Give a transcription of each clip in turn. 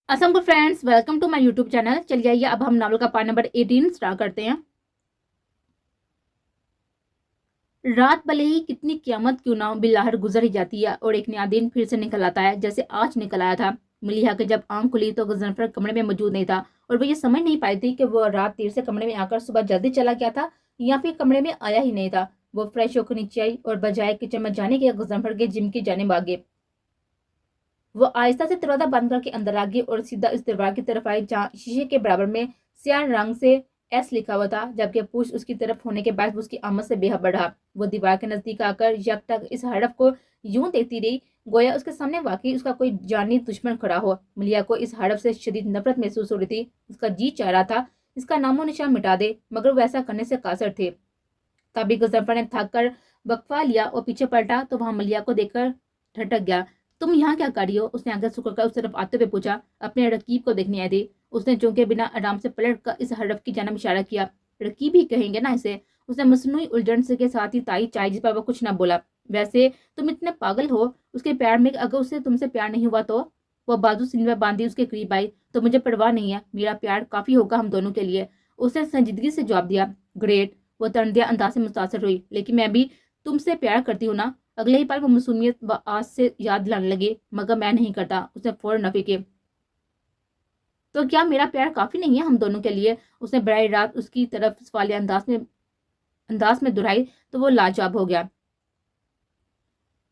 Aslam friends, welcome to my YouTube channel. चलिए आइए अब हम नावल का पार्ट नंबर 18 स्टार्ट करते हैं। रात भले ही कितनी क्यामत क्यों ना हो, बिलाहर गुजर ही जाती है और एक नया दिन फिर से निकल आता है, जैसे आज निकल आया था। मलिहा के जब आंख खुली तो गजनफर कमरे में मौजूद नहीं था और वो ये समझ नहीं पाई थी कि वो रात देर से कमरे में आकर सुबह जल्दी चला गया था या फिर कमरे में आया ही नहीं था। वो फ्रेश होकर नीचे आई और बजाय किचन में जाने के गजनफर के जिम की जाने भागे। वो आहिस्ता से दरवाजा बंद करके अंदर आ गई और सीधा इस दरवाजे की तरफ आई जहाँ शीशे के बराबर में स्याह रंग से एस लिखा हुआ था, जबकि पूछ उसकी तरफ होने के बाद उसकी आमद से बेहद बढ़ा। वो दीवार के नजदीक आकर यकटक इस हड़फ को यूं देखती रही, गोया उसके सामने वाकई उसका कोई जानी दुश्मन खड़ा हो। मलिया को इस हड़फ से शदीद नफरत महसूस हो रही थी। उसका जी चाह रहा था इसका नामो निशान मिटा दे, मगर वो ऐसा करने से कासर थे। तभी गजनफर ने थक कर वक्फा लिया और पीछे पलटा तो वहां मलिया को देखकर ठटक गया। तुम यहाँ क्या कर रही हो? उसने आगे सुकड़ कर उस तरफ आते हुए पूछा। अपने रकीब को देखने आई थी। उसने चौंके बिना आराम से पलट कर इस हड़फ की जानब इशारा किया। रकीब ही कहेंगे ना इसे। उसने मसनूई उलझन से के साथ ही ताई चाय, जिस पर वो कुछ न बोला। वैसे तुम इतने पागल हो? उसके प्यार में अगर उसे तुमसे प्यार नहीं हुआ तो? वो बाजू सीने में बांधी उसके करीब आई। तो मुझे परवाह नहीं है, मेरा प्यार काफी होगा हम दोनों के लिए। उसने संजीदगी से जवाब दिया। ग्रेट। वो तंदिया अंदाज से मुतासर हुई। लेकिन मैं भी तुमसे प्यार करती हूँ ना? अगले ही पल वो मासूमियत व आज से याद दिलाने लगे। मगर मैं नहीं करता, उसने फौरन नफी के। तो क्या मेरा प्यार काफी नहीं है हम दोनों के लिए? उसने बड़ी रात उसकी तरफ सवालिया अंदाज में दुहराई तो वो लाजवाब हो गया।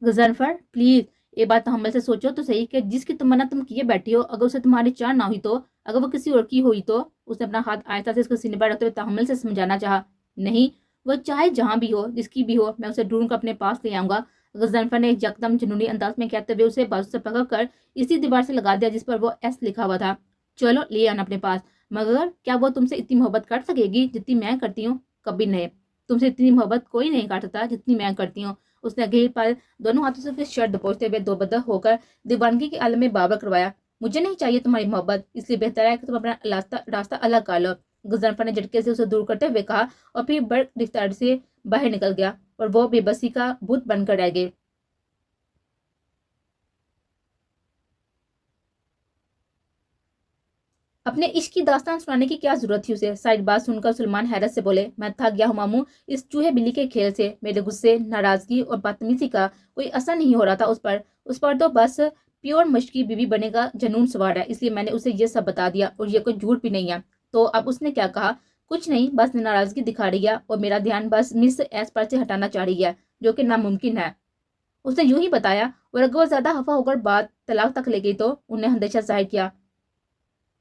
गजनफर प्लीज, ये बात तहम्मुल से सोचो तो सही कि जिसकी तमन्ना तुम किए बैठी हो, अगर उसे तुम्हारी चाह ना हुई तो, अगर वो किसी और की हुई तो? उसने अपना हाथ आहिस्ता से उसके सीने पर रखते हुए तहम्मुल से समझाना चाहा। नहीं, वो चाहे जहां भी हो, जिसकी भी हो, मैं उसे ढूंढ कर अपने पास ले आऊंगा। गजनफर ने यकदम जुनूनी अंदाज में कहते हुए उसे बाजू से पकड़ कर इसी दीवार से लगा दिया जिस पर वो एस लिखा हुआ था। चलो ले आना अपने पास। मगर क्या वो तुमसे इतनी मोहब्बत कर सकेगी जितनी मैं करती हूँ? कभी नहीं। तुमसे इतनी मोहब्बत कोई नहीं कर सकता जितनी मैं करती हूँ। उसने अगले पल दोनों हाथों से उसके शर्ट दबोचते हुए दो बदर होकर दीवानगी के आलम में बाबर करवाया। मुझे नहीं चाहिए तुम्हारी मोहब्बत, इसलिए बेहतर है कि तुम अपना रास्ता अलग कर लो। गुजरफर ने झटके से उसे दूर करते हुए कहा और फिर बड़ रफ्तार से बाहर निकल गया और वो बेबसी का भूत बनकर रह गए। अपने इश्क की दास्तान सुनाने की क्या जरूरत थी उसे? साइड बात सुनकर सलमान हैरत से बोले। मैं थक गया हूँ मामू इस चूहे बिल्ली के खेल से। मेरे गुस्से, नाराजगी और बदतमीजी का कोई असर नहीं हो रहा था उस पर तो बस प्योर मशकी बीवी बने का जनून सवार है, इसलिए मैंने उसे ये सब बता दिया और ये कोई झूठ भी नहीं है। तो अब उसने क्या कहा? कुछ नहीं, बस नाराजगी दिखा रही है और मेरा ध्यान बस मिस एस पर से हटाना चाह रही है, जो कि नामुमकिन है। उसने यूं ही बताया और अगर वो ज्यादा हफा होकर बात तलाक तक ले गई तो उन्हें अंदेशा जाहिर किया।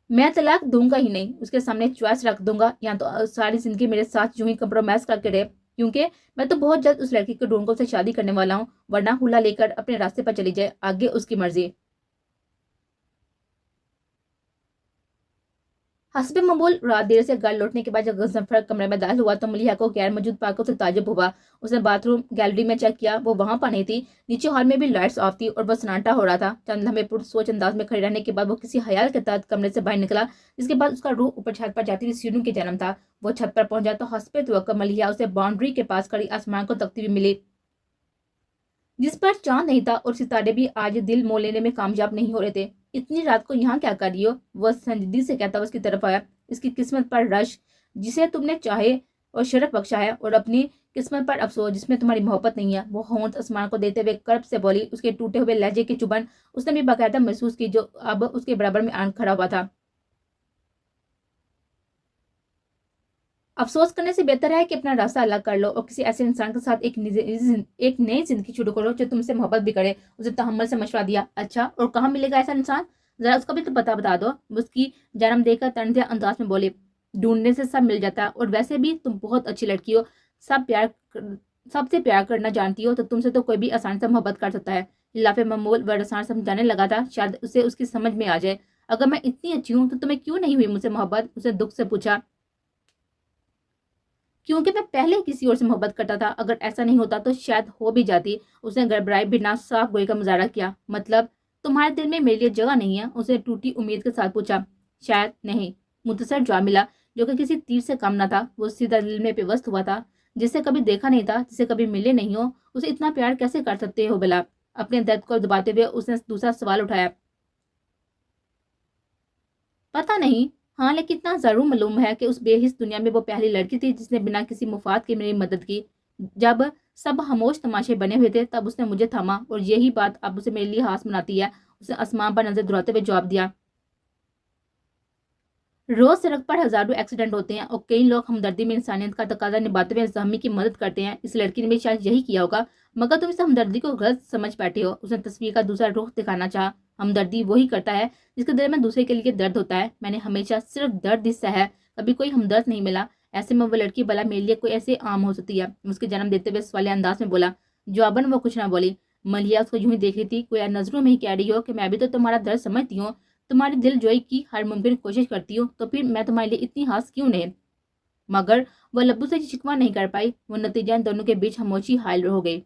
मैं तलाक दूंगा ही नहीं, उसके सामने चॉइस रख दूंगा, या तो सारी जिंदगी मेरे साथ यूं ही कंप्रोमाइज करके रहे, क्योंकि मैं तो बहुत जल्द उस लड़की को ढूंढकर उससे शादी करने वाला हूँ, वरना हुला लेकर अपने रास्ते पर चली जाए, आगे उसकी मर्जी। हस्बे ममूल रात देर से घर लौटने के बाद जब गजनफर कमरे में दाखिल हुआ तो मलिहा को गैर मौजूद पाकर उसे ताजुब हुआ। उसने बाथरूम गैलरी में चेक किया, वो वहां पर नहीं थी। नीचे हॉल में भी लाइट्स ऑफ थी और बस सन्नाटा हो रहा था। चंद लम्हे पुरसोच अंदाज में खड़े रहने के बाद वो किसी ख्याल के तहत कमरे से बाहर निकला, जिसके बाद उसका रूह ऊपर छत पर जाती हुई सीढ़ियों के जन्म था। वो छत पर पहुंचा तो हंसते हुए मलिहा उसे बाउंड्री के पास खड़ी आसमान को तकती हुई मिली, जिस पर चांद नहीं था और सितारे भी आज दिल मोह लेने में कामयाब नहीं हो रहे थे। इतनी रात को यहाँ क्या कर रही हो? वह संजीदगी से कहता हुआ उसकी तरफ आया। इसकी किस्मत पर रश, जिसे तुमने चाहे और शरफ बख्शा है, और अपनी किस्मत पर अफसोस जिसमें तुम्हारी मोहब्बत नहीं है। वो होंठ आसमान को देते हुए कर्ब से बोली। उसके टूटे हुए लहजे की चुभन उसने भी बाकायदा महसूस की, जो अब उसके बराबर में आन खड़ा हुआ था। अफसोस करने से बेहतर है कि अपना रास्ता अलग कर लो और किसी ऐसे इंसान के साथ एक नई जिंदगी शुरू करो जो तुमसे मोहब्बत भी करे। उसे तहम्मुल से मशवरा दिया। अच्छा, और कहाँ मिलेगा ऐसा इंसान? जरा उसका भी तो पता बता दो। उसकी जन्म देकर तंजे अंदाज में बोले। ढूंढने से सब मिल जाता है, और वैसे भी तुम बहुत अच्छी लड़की हो। सब प्यार सबसे प्यार करना जानती हो, तो तुमसे तो कोई भी आसानी से मोहब्बत कर सकता है। लाफे ममूल व रसान समझाने लगा था, शायद उसे उसकी समझ में आ जाए। अगर मैं इतनी अच्छी हूँ तो तुम्हें क्यों नहीं हुई मुझसे मोहब्बत? उसे दुख से पूछा। क्योंकि मैं पहले किसी और से मोहब्बत करता था, अगर ऐसा नहीं होता तो शायद हो भी जाती। उसने गड़बड़ाए बिना साफ गोई का मुजाहरा किया। मतलब तुम्हारे दिल में मेरे लिए जगह नहीं है? उसे टूटी उम्मीद के साथ पूछा। शायद नहीं, मुख्तसर जवाब मिला, जो कि किसी तीर से कम न था। वो सीधा दिल में पेवस्त हुआ था, जिसे कभी देखा नहीं था, जिसे कभी मिले नहीं हो। उसे इतना प्यार कैसे कर सकते हो भला? अपने दर्द को दबाते हुए उसने दूसरा सवाल उठाया। पता नहीं। हाँ, लेकिन इतना ज़रूर मालूम है कि उस बेहिस दुनिया में वो पहली लड़की थी जिसने बिना किसी मुफ़ाद के मेरी मदद की। जब सब खामोश तमाशे बने हुए थे, तब उसने मुझे थामा और यही बात अब उसे मेरे लिए हास बनाती है। उसने आसमान पर नज़र दुराते हुए जवाब दिया, रोज सड़क पर हजारों एक्सीडेंट होते हैं और कई लोग हमदर्दी में इंसानियत का तकाजा निभाते हुए जख्मी की मदद करते हैं। इस लड़की ने भी शायद यही किया होगा, मगर तुम इस हमदर्दी को गलत समझ बैठे हो। उसने तस्वीर का दूसरा रुख दिखाना चाहा। हमदर्दी वही करता है जिसके दिल में दूसरे के लिए दर्द होता है। मैंने हमेशा सिर्फ दर्द ही सहा है, कभी कोई हमदर्द नहीं मिला। ऐसे में वो लड़की भला मेरे लिए कोई ऐसे आम हो सकती है? उसके जन्म देते हुए सवालिया अंदाज में बोला। जवाबन वो कुछ ना बोली। मलिया उसको यूं ही देख रही थी, कोई नजरों में ही कह रही हो कि मैं भी तो तुम्हारा दर्द समझती हूँ, तुम्हारी दिल जोई की हर मुमकिन कोशिश करती हूँ, तो फिर मैं तुम्हारे लिए इतनी हास क्यों नहीं? मगर वह लब्बू से शिकवा नहीं कर पाई। वो नतीजा इन दोनों के बीच खामोशी हायल हो गई।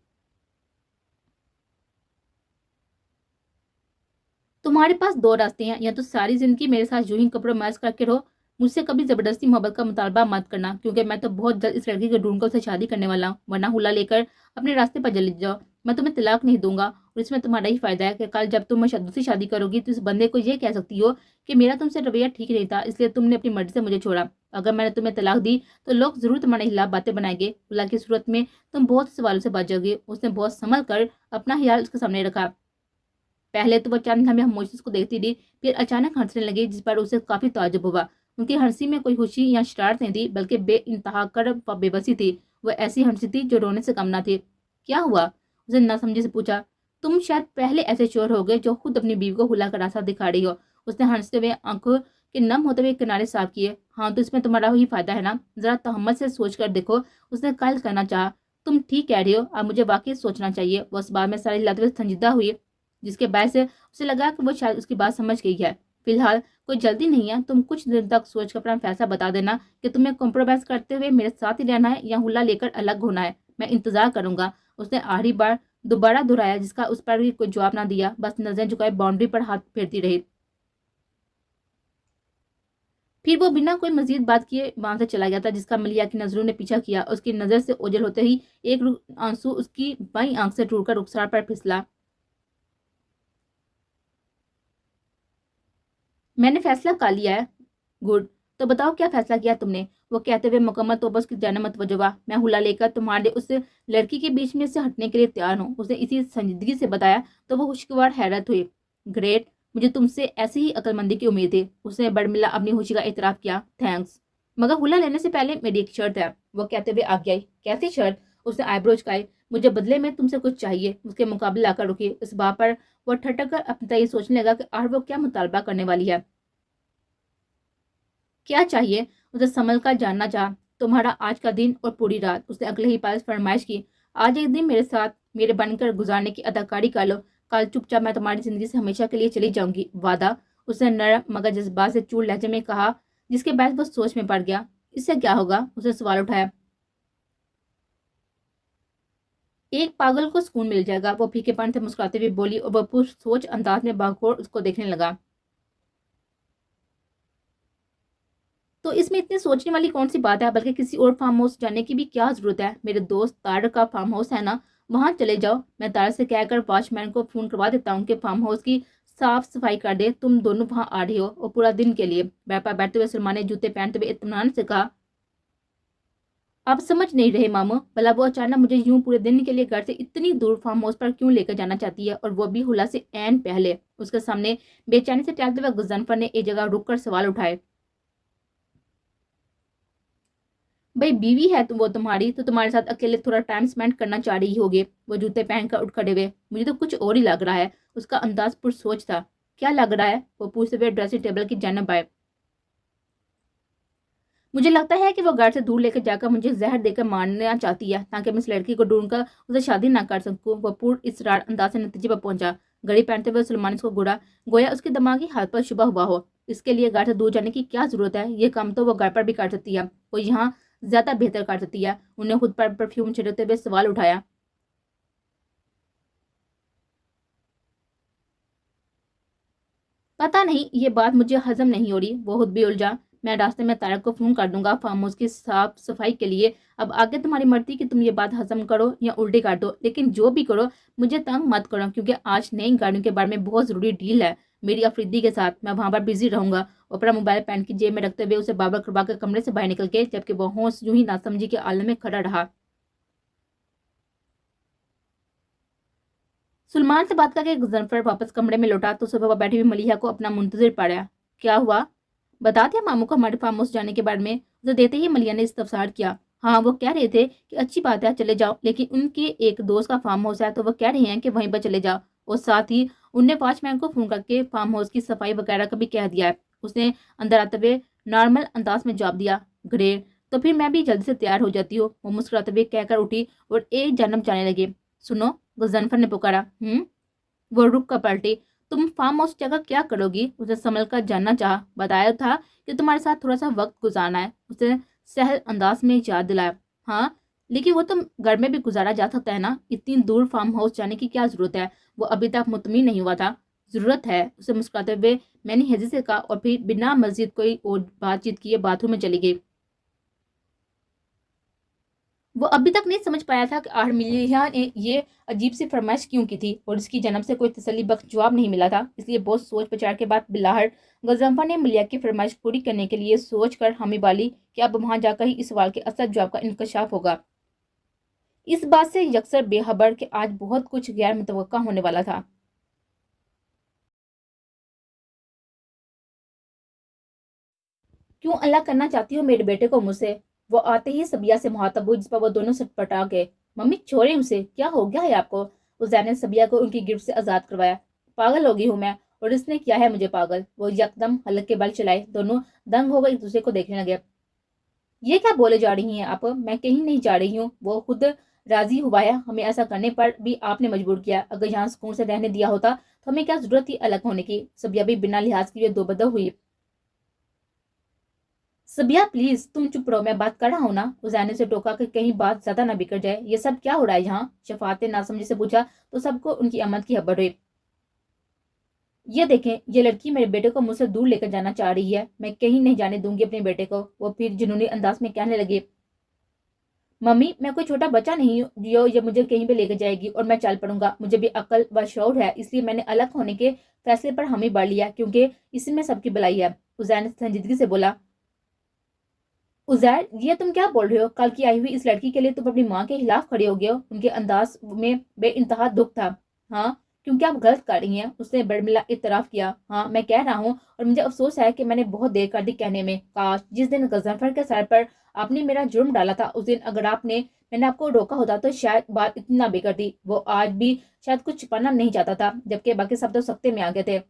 तुम्हारे पास दो रास्ते हैं, या तो सारी जिंदगी मेरे साथ यूं ही कम्प्रोमाइज करके रहो, मुझसे कभी जबरदस्ती मोहब्बत का मुतालबा मत करना, क्योंकि मैं तो बहुत जल्द इस लड़की को ढूंढ कर उससे शादी करने वाला हूँ, वरना हुला लेकर अपने रास्ते पर चले जाओ। मैं तुम्हें तलाक नहीं दूंगा, और इसमें तुम्हारा ही फायदा है कि कल जब तुम दूसरी शादी करोगी तो इस बंदे को यह कह सकती हो कि मेरा तुमसे रवैया ठीक नहीं था, इसलिए तुमने अपनी मर्जी से मुझे छोड़ा। अगर मैंने तुम्हें तलाक दी तो लोग जरूर तुम्हारे खिलाफ बातें बनाएंगे। हुला की सूरत में तुम बहुत सवालों से बच जाओगे। उसने बहुत संभल कर अपना ख्याल उसके सामने रखा। पहले तो वो चंद लम्हे खामोशी उसको देखती रही, फिर अचानक हंसने लगी, जिस पर उसे काफी ताज्जुब हुआ। उनकी हंसी में कोई खुशी या शरारत नहीं थी, बल्कि बेइंतहा कर्ब व बेबसी थी। वो ऐसी हंसी थी जो रोने से कम ना थी। क्या हुआ? उसने नासमझी से पूछा। तुम शायद पहले ऐसे चोर हो गए जो खुद अपनी बीवी को हुला का रास्ता दिखा रही हो। उसने हंसते हुए आंखों के नम होते हुए किनारे साफ किए। हाँ, तो इसमें तुम्हारा ही फायदा है ना, जरा तहम्मत से सोच कर देखो। उसने कायल करना चाहा। तुम ठीक कह रही हो, अब मुझे वाकई सोचना चाहिए। वो इस बात में सारी लाते हुए संजीदा हुई, जिसके बायस उसे लगा कि वो शायद उसकी बात समझ गई है। फिलहाल कोई जल्दी नहीं है, तुम कुछ दिन तक सोच कर अपना फैसला बता देना कि तुम्हें कॉम्प्रोमाइज करते हुए मेरे साथ ही रहना है या हुला लेकर अलग होना है। मैं इंतजार करूंगा। उसने आखिरी बार दोबारा दोहराया, जिसका उस पर भी कोई जवाब ना दिया, बस नजरें झुकाए बाउंड्री पर हाथ फेरती रही। फिर वो बिना कोई मजीद बात किए वहां से चला गया था, जिसका मलिया की नजरों ने पीछा किया। उसकी नजर से ओझल होते ही एक आंसू उसकी बाई आंख से टूटकर रुखसार पर फिसला। मैंने फैसला कर लिया है। गुड, तो बताओ क्या फैसला किया तुमने? वो कहते हुए मुकम्मल तौर पर उसकी जाने मतवज्जो हुआ। मैं हुला लेकर तुम्हारे उस लड़की के बीच में से हटने के लिए तैयार हूँ। उसने इसी संजीदगी से बताया तो वो खुशगवार हैरत हुई। ग्रेट, मुझे तुमसे ऐसी ही अक्लमंदी की उम्मीद थी। उसने बड़मिला अपनी खुशी का इतराफ किया। थैंक्स, मगर हुला लेने से पहले मेरी एक शर्त है। वो कहते हुए आगे आई। कैसी शर्त? उसने आईब्रोज खाई। मुझे बदले में तुमसे कुछ चाहिए। उसके मुकाबले आकर रुकी। इस बात पर वह ठटक कर अपना ये सोचने लगा कि आखिर वो क्या मुतालबा करने वाली है। क्या चाहिए? उसे संभल कर जानना चाहा। तुम्हारा आज का दिन और पूरी रात। उसने अगले ही पल फरमाइश की। आज एक दिन मेरे साथ मेरे बनकर गुजारने की अदाकारी कर लो। कल चुपचाप मैं तुम्हारी जिंदगी से हमेशा के लिए चली जाऊंगी, वादा? उसने नरम मगर जज्बात से चूर लहजे में कहा, जिसके बाद वो सोच में पड़ गया। इससे क्या होगा? उसने सवाल उठाया। एक पागल को सुकून मिल जाएगा, वो फीकेपन से मुस्कुराते हुए बोली, और वह पुर सोच अंदाज में बागौर उसको देखने लगा। तो इसमें इतनी सोचने वाली कौन सी बात है? बल्कि किसी और फार्म हाउस जाने की भी क्या जरूरत है? मेरे दोस्त तारक का फार्म हाउस है ना, वहां चले जाओ। मैं तारक से कहकर वॉचमैन को फोन करवा देता हूँ कि फार्म हाउस की साफ सफाई कर दे। तुम दोनों वहां आ रही हो और पूरा दिन के लिए। व्यापार बैठते हुए सलमान ने जूते पहनते हुए इत्मीनान से कहा। आप समझ नहीं रहे मामू, भला वो अचानक मुझे यूं पूरे दिन के लिए घर से इतनी दूर फार्म हाउस पर क्यों लेकर जाना चाहती है, और वो भी हुला से ऐन पहले? उसके सामने बेचैनी से टहलते हुए गुजनफर ने एक जगह रुक कर सवाल उठाए। भाई बीवी है वो तुम्हारी, तो तुम्हारे साथ अकेले थोड़ा टाइम स्पेंड करना चाह रही होगी। वो जूते पहनकर उठ खड़े हुए। मुझे तो कुछ और ही लग रहा है। उसका अंदाज पुरसोच था। क्या लग रहा है? वो पूछते हुए ड्रेसिंग टेबल की जानिब आए। मुझे लगता है कि वो घर से दूर लेकर जाकर मुझे जहर देकर मारना चाहती है, ताकि मैं इस लड़की को ढूंढकर उसे शादी ना कर सकूं। वो पूर्ण इसरार अंदाज से नतीजे पर पहुंचा। घड़ी पहनते हुए सुलेमान इसको घूरा, गोया उसके दिमागी हालत पर शुबह हुआ हो। इसके लिए घर से दूर जाने की क्या जरूरत है? ये काम तो वो घर पर भी कर सकती है, वो यहाँ ज्यादा बेहतर कर सकती है। उन्हें खुद पर परफ्यूम छिड़कते हुए सवाल उठाया। पता नहीं, ये बात मुझे हजम नहीं हो रही। वो खुद भी उलझा। मैं रास्ते में तारक को फोन कर दूंगा फार्म हाउस की साफ सफाई के लिए। अब आगे तुम्हारी मर्जी कि तुम ये बात हजम करो या उल्टी कर दो, लेकिन जो भी करो मुझे तंग मत करो, क्योंकि आज नई गाड़ियों के बारे में बहुत जरूरी डील है। मेरी अफरीदी के साथ। मैं वहां पर बिजी रहूंगा। और अपना मोबाइल पैंट की जेब में रखते हुए उसे बार बार करवा कर कमरे से बाहर निकल के, जबकि वो होश यूं ही नासमझी के आलम में खड़ा रहा। सुलेमान से बात करके गुजनफर वापस कमरे में लौटा तो सुबह बैठी हुई मलिहा को अपना मुंतजिर पाया। क्या हुआ? बता दिया मामू को हमारे फार्म हाउस जाने के बारे में? उसे देते ही मलिया ने इस्तफसार किया। हाँ, वो कह रहे थे कि अच्छी बात है चले जाओ, लेकिन उनके एक दोस्त का फार्म हाउस है तो वो कह रहे हैं कि वहीं पर चले जाओ। और साथ ही उनने वॉचमैन को फोन करके फार्म हाउस की सफाई वगैरह का भी कह दिया है। उसने अंदर आते हुए नॉर्मल अंदाज में जवाब दिया। ग्रेट, तो फिर मैं भी जल्दी से तैयार हो जाती हूँ, वो मुस्कुराते हुए कहकर उठी और एक जन्म जाने लगे। सुनो, गुजनफर ने पुकारा। वो रुक कर पलटी। तुम फार्म हाउस जगह क्या करोगी? उसे संभल कर जानना चाहा। बताया था कि तुम्हारे साथ थोड़ा सा वक्त गुजारना है, उसे सहल अंदाज में याद दिलाया। हाँ, लेकिन वो तो घर में भी गुजारा जा सकता है ना, इतनी दूर फार्म हाउस जाने की क्या जरूरत है? वो अभी तक मुतमिन नहीं हुआ था। जरूरत है, उसे मुस्कुराते हुए मैंने हेजी से कहा और फिर बिना मस्जिद कोई और बातचीत किए बाथरूम में चली गई। वो अभी तक नहीं समझ पाया था कि आर्मिलिया ने ये अजीब सी फरमाइश क्यों की थी और इसकी जन्म से कोई तसल्ली बख्श जवाब नहीं मिला था। इसलिए बहुत सोच विचार के बाद बिलाहर गजनफर ने मिलिया की फरमाइश पूरी करने के लिए सोचकर हामी वाली कि अब वहां जाकर ही इस सवाल के असल जवाब का इंकशाफ होगा। इस बात से यकसर बेखबर कि आज बहुत कुछ गैर मुतवक्का होने वाला था। क्यों अल्लाह करना चाहती हो मेरे बेटे को मुझसे? वो आते ही सबिया से मुहातब हुई, जिस पर वो दोनों सटपटा गए। मम्मी छोड़े उसे, क्या हो गया है आपको? उजैन ने सबिया को उनकी गिरफ्त से आजाद करवाया। पागल हो गई हूँ मैं, और इसने किया है मुझे पागल? वो यकदम हलक के बल चलाए। दोनों दंग हो गए, एक दूसरे को देखने लगे। ये क्या बोले जा रही हैं आप? मैं कहीं नहीं जा रही हूँ, वो खुद राजी हुआ है। हमें ऐसा करने पर भी आपने मजबूर किया। अगर यहाँ सुकून से रहने दिया होता तो हमें क्या जरूरत थी अलग होने की? सबिया भी बिना लिहाज किए दो बदल हुई। सबिया प्लीज तुम चुप रहो, मैं बात कर रहा हूँ ना। उजैन से टोका कि कहीं बात ज्यादा ना बिगड़ जाए। ये सब क्या हो रहा है यहाँ? शफात ने नासमझी से पूछा तो सबको उनकी आमद की खबर हुई। ये देखें, ये लड़की मेरे बेटे को मुझसे दूर लेकर जाना चाह रही है। मैं कहीं नहीं जाने दूंगी अपने बेटे को। वो फिर जुनूनी अंदाज में कहने लगे। मम्मी, मैं कोई छोटा बच्चा नहीं हूँ जो ये मुझे कहीं पे लेकर जाएगी और मैं चल पड़ूंगा। मुझे भी अक्ल व शौर है, इसलिए मैंने अलग होने के फैसले पर हामी बढ़ लिया, क्योंकि इसी में सबकी भलाई है। उजैन संजीदगी से बोला। उजैर, ये तुम क्या बोल रहे हो? कल की आई हुई इस लड़की के लिए तुम अपनी माँ के खिलाफ खड़े हो गए हो। उनके अंदाज में बेइंतहा दुख था। हाँ, क्योंकि आप गलत कर रही हैं, उसने बड़मिला इतराफ किया। हाँ, मैं कह रहा हूँ, और मुझे अफसोस है कि मैंने बहुत देर कर दी कहने में। काश जिस दिन गजनफर के सर पर आपने मेरा जुर्म डाला था, उस दिन अगर मैंने आपको रोका होता तो शायद बात इतनी ना बिगड़ती। वो आज भी शायद कुछ छिपाना नहीं चाहता था, जबकि बाकी सब तो सख्ते में आ गए थे।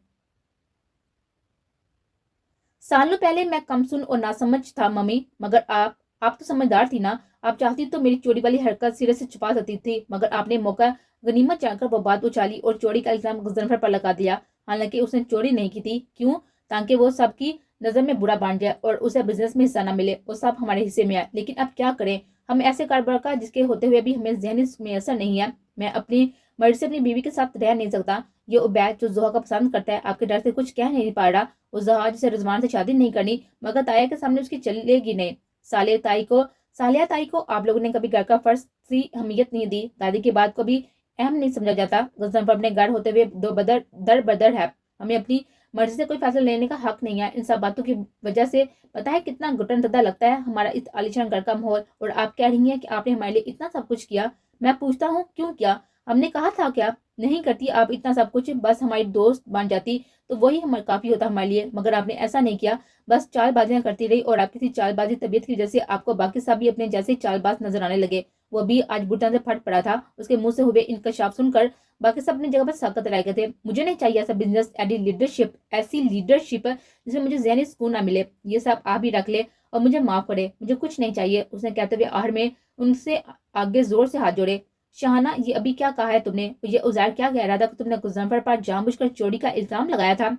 सालों पहले मैं कमसुन और नासमझ था मम्मी, मगर आप तो समझदार थी ना। आप चाहती तो मेरी चोरी वाली हरकत सिरे से छुपा सकती थी, मगर आपने मौका गनीमत जानकर वो बात उछाली और चोरी का इल्जाम गुजरफर पर लगा दिया। हालांकि उसने चोरी नहीं की थी। क्यों? ताकि वो सबकी नजर में बुरा बन जाए और उसे बिजनेस में हिस्सा न मिले और सब हमारे हिस्से में आए। लेकिन अब क्या करें? हम ऐसे कारोबार का जिसके होते हुए भी हमें जहनी में असर नहीं है। मैं अपनी मर्जी से अपनी बीवी के साथ रह नहीं सकता। ये उबैद जो जोहा का पसंद करता है, आपके डर से कुछ कह नहीं पा रहा। उस जहाज से रिजवान से शादी नहीं करनी, मगर ताया के सामने उसकी चलेगी नहीं। सालिया ताई को आप लोगों ने कभी घर का फर्ज सी अहमियत नहीं दी। दादी की बात को भी अहम नहीं समझा जाता। गजन पर अपने घर होते हुए दो बदर दर बदर है। हमें अपनी मर्जी से कोई फैसला लेने का हक नहीं है। इन सब बातों की वजह से पता है कितना घुटन तदा लगता है हमारा इस आलीशान घर का माहौल। और आप कह रही हैं कि आपने हमारे लिए इतना सब कुछ किया। मैं पूछता हूँ क्यों किया? हमने कहा था क्या नहीं करती आप इतना सब कुछ, बस हमारी दोस्त बन जाती तो वही हमारे काफी होता हमारे लिए। मगर आपने ऐसा नहीं किया, बस चालबाजियां करती रही और आपकी सी चालबाजी तबीयत की वजह से आपको बाकी सब भी अपने जैसे चालबाज नजर आने लगे। वो भी आज बुटन से फट पड़ा था। उसके मुंह से हुए इनकशाफ सुनकर बाकी सब अपनी जगह पर साकत रह गए थे। मुझे नहीं चाहिए ऐसा बिजनेस, ऐसी लीडरशिप जिसमें मुझे जहनी सुकून ना मिले। ये सब आप ही रख ले और मुझे माफ करे, मुझे कुछ नहीं चाहिए। उसने कहते हुए आहर में उनसे आगे जोर से हाथ जोड़े। शाहाना, ये अभी क्या कहा है तुमने? ये उजैर क्या कह रहा था कि तुमने गुजनफर पर जानबूझकर चोरी का इल्जाम लगाया था?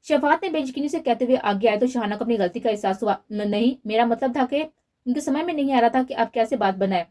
शफात ने बेयकीनी से कहते हुए आगे आए तो शाहाना को अपनी गलती का एहसास हुआ। नहीं, मेरा मतलब था कि उनके समझ में नहीं आ रहा था कि आप कैसे बात बनाए।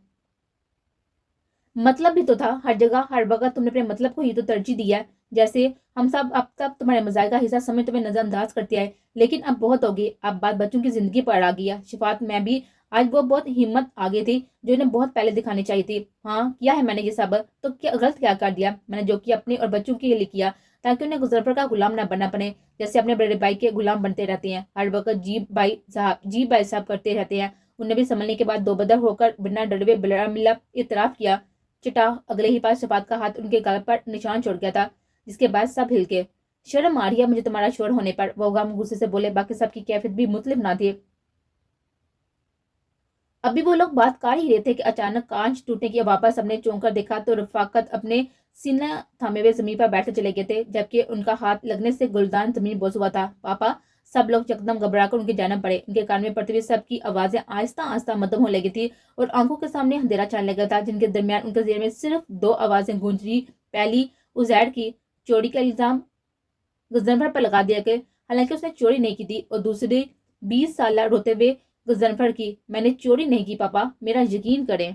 मतलब भी तो था, हर जगह हर वक्त तुमने अपने मतलब को ही तो तरजीह दिया है। जैसे हम सब अब तक तुम्हारे मजाक का हिस्सा समझ तुम्हें नजरअंदाज करते आए, लेकिन अब बहुत होगी। अब बात बच्चों की जिंदगी पर आ गई है। शिफात, मैं भी آج وہ بہت ہمت آگے تھی جو انہیں بہت پہلے دکھانی چاہیے تھی. ہاں کیا ہے میں نے یہ سب, تو کیا غلط کیا کر دیا؟ میں نے جو کیا اپنے اور بچوں کے لیے کیا, تاکہ انہیں گزرفر کا غلام نہ بننا پڑے, جیسے اپنے بڑے بھائی کے غلام بنتے رہتے ہیں, ہر وقت جی بھائی صاحب کرتے رہتے ہیں. انہیں بھی سنبھلنے کے بعد دو بدر ہو کر بنا ڈرے بلا ملا اعتراف کیا. چٹا اگلے ہی پاس شفاعت کا ہاتھ ان کے گال پر نشان چھوڑ گیا تھا, جس کے بعد سب ہل کے. شرم آ رہی ہے مجھے تمہارا شور ہونے پر, وہ غم غصے سے بولے. باقی سب کی کیفیت بھی مختلف نہ تھی. ابھی وہ لوگ بات کر ہی رہے تھے کہ اچانک کانچ ٹوٹنے کی واپس ہم نے چونک کر دیکھا تو رفاقت اپنے سینہ تھامے ہوئے زمین پر بیٹھے چلے گئے تھے, جبکہ ان کا ہاتھ لگنے سے گلدان زمین بوس ہوا تھا. پاپا, سب لوگ یکدم گھبرا کر ان کی جانب پڑے. ان کے کان میں پڑتے ہوئے سب کی آوازیں آہستہ آہستہ مدھم ہونے لگی تھی اور آنکھوں کے سامنے اندھیرا چھانے لگا تھا, جن کے درمیان ان کے ذہن میں صرف دو آوازیں گونج رہی. پہلی, عزیر کی چوری کا الزام غضنفر پر لگا دیا کہ حالانکہ اس نے چوری نہیں کی تھی, اور دوسری 20 سالہ روتے ہوئے غضنفر کی, میں نے چوری نہیں کی پاپا, میرا یقین کریں.